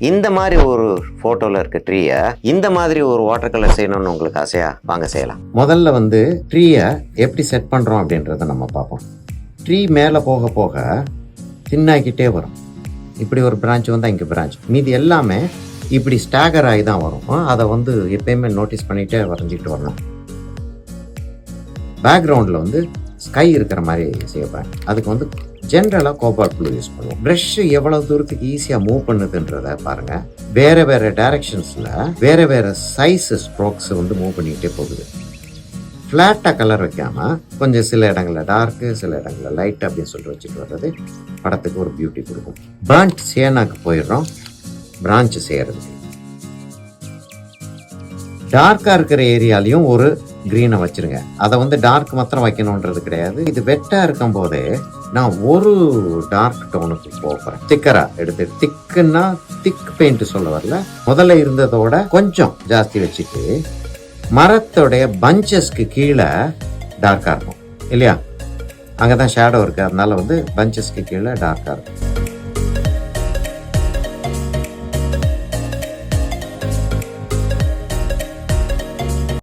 இந்த மாதிரி ஒரு ஃபோட்டோவில் இருக்க ட்ரீயை இந்த மாதிரி ஒரு வாட்டர் கலர் செய்யணும்னு உங்களுக்கு ஆசையா? வாங்க செய்யலாம். முதல்ல ட்ரீயை எப்படி செட் பண்ணுறோம் அப்படின்றத நம்ம பார்ப்போம். ட்ரீ மேலே போக போக தின்னாக்கிட்டே வரும். இப்படி ஒரு பிரான்ச் வந்தால் இங்கே பிரான்ச், மீதி எல்லாமே இப்படி ஸ்டாகர் ஆகி தான் வரும். அதை எப்பயுமே நோட்டீஸ் பண்ணிகிட்டே வரைஞ்சிக்கிட்டு வரணும். பேக்ரவுண்டில் ஸ்கை இருக்கிற மாதிரி செய்யப்பேன். அதுக்கு ஜென்ரலாக கோபால்ட் ப்ளூ யூஸ் பண்ணுவோம். ப்ரஷ் எவ்வளவு தூரத்துக்கு ஈஸியாக மூவ் பண்ணுதுன்றத பாருங்க. வேற வேற டைரக்ஷன்ஸில் வேற வேற சைஸ் ஸ்ட்ரோக்ஸ் மூவ் பண்ணிக்கிட்டே போகுது. ஃப்ளாட்டாக கலர் வைக்காம கொஞ்சம் சில இடங்களில் டார்க்கு, சில இடங்களில் லைட் அப்படின்னு சொல்லிட்டு வச்சுட்டு வர்றது படத்துக்கு ஒரு பியூட்டி கொடுக்கும். பர்ன்ட் சியனாக்கு போயிடுறோம் பிரான்ச் செய்யறதுக்கு. டார்க்காக இருக்கிற ஏரியாலையும் ஒரு க்ரீனை வச்சிருங்க. அதை டார்க் மாத்திரம் வைக்கணுன்றது கிடையாது. இது வெட்டாக இருக்கும் போதே நான் ஒரு டார்க் டோனுக்கு போகிறேன். திக்கரா எடுத்து, திக்குன்னா திக் பெயிண்ட் சொல்ல வரல, முதல்ல இருந்ததோட கொஞ்சம் ஜாஸ்தி வச்சுட்டு மரத்தோடைய பஞ்சஸ்க்கு கீழே டார்க்காக இருக்கும் இல்லையா? அங்கே தான் ஷேடோ இருக்குது, அதனால பஞ்சஸ்க்கு கீழே டார்க்காக இருக்கும்.